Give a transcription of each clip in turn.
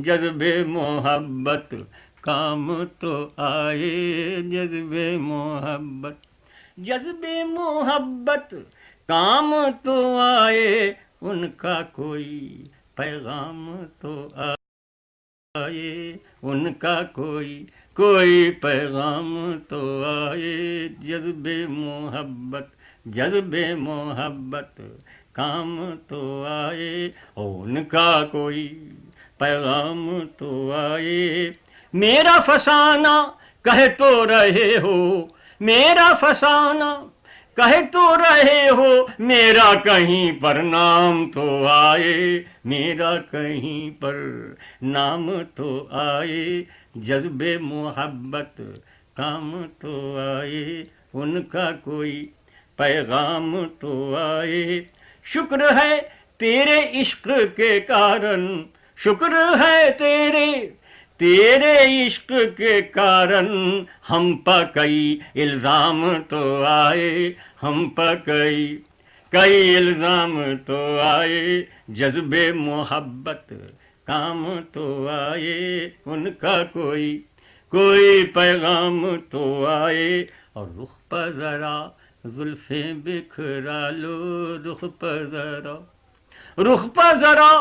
جذبے محبت کام تو آئے، جذبے محبت، جذبے محبت کام تو آئے، ان کا کوئی پیغام تو آئے، ان کا کوئی پیغام تو آئے، جذبے محبت، جذبے محبت کام تو آئے، ان کا کوئی پیغام تو آئے۔ میرا فسانہ کہہ تو رہے ہو، میرا فسانہ کہہ تو رہے ہو، میرا کہیں پر نام تو آئے، میرا کہیں پر نام تو آئے، جذبے محبت کام تو آئے، ان کا کوئی پیغام تو آئے۔ شکر ہے تیرے عشق کے کارن، شکر ہے تیرے عشق کے کارن، ہم پہ کئی الزام تو آئے، ہم پہ کئی الزام تو آئے، جذبے محبت کام تو آئے، ان کا کوئی پیغام تو آئے۔ اور رخ پر ذرا زلفیں بکھرا لو، رخ پر ذرا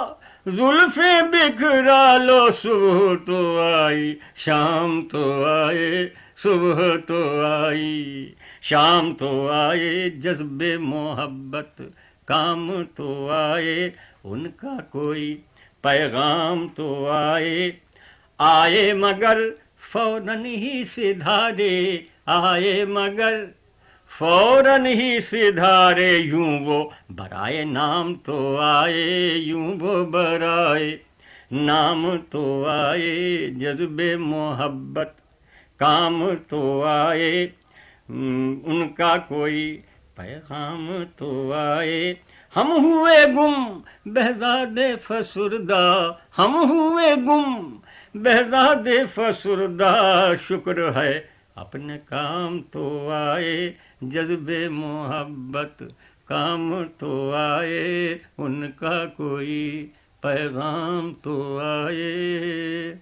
زلفیں بکھرا لو، صبح تو آئی شام تو آئے، صبح تو آئی شام تو آئے، جذبے محبت کام تو آئے، ان کا کوئی پیغام تو آئے مگر فوراً ہی سدھارے، آئے مگر فوراً ہی سدھارے، یوں وہ برائے نام تو آئے، یوں وہ برائے نام تو آئے، جذبے محبت کام تو آئے، ان کا کوئی پیغام تو آئے۔ ہم ہوئے گم بہزاد فسردہ، ہم ہوئے گم بہزاد فسردہ، شکر ہے اپنے کام تو آئے، جذبے محبت کام تو آئے، ان کا کوئی پیغام تو آئے۔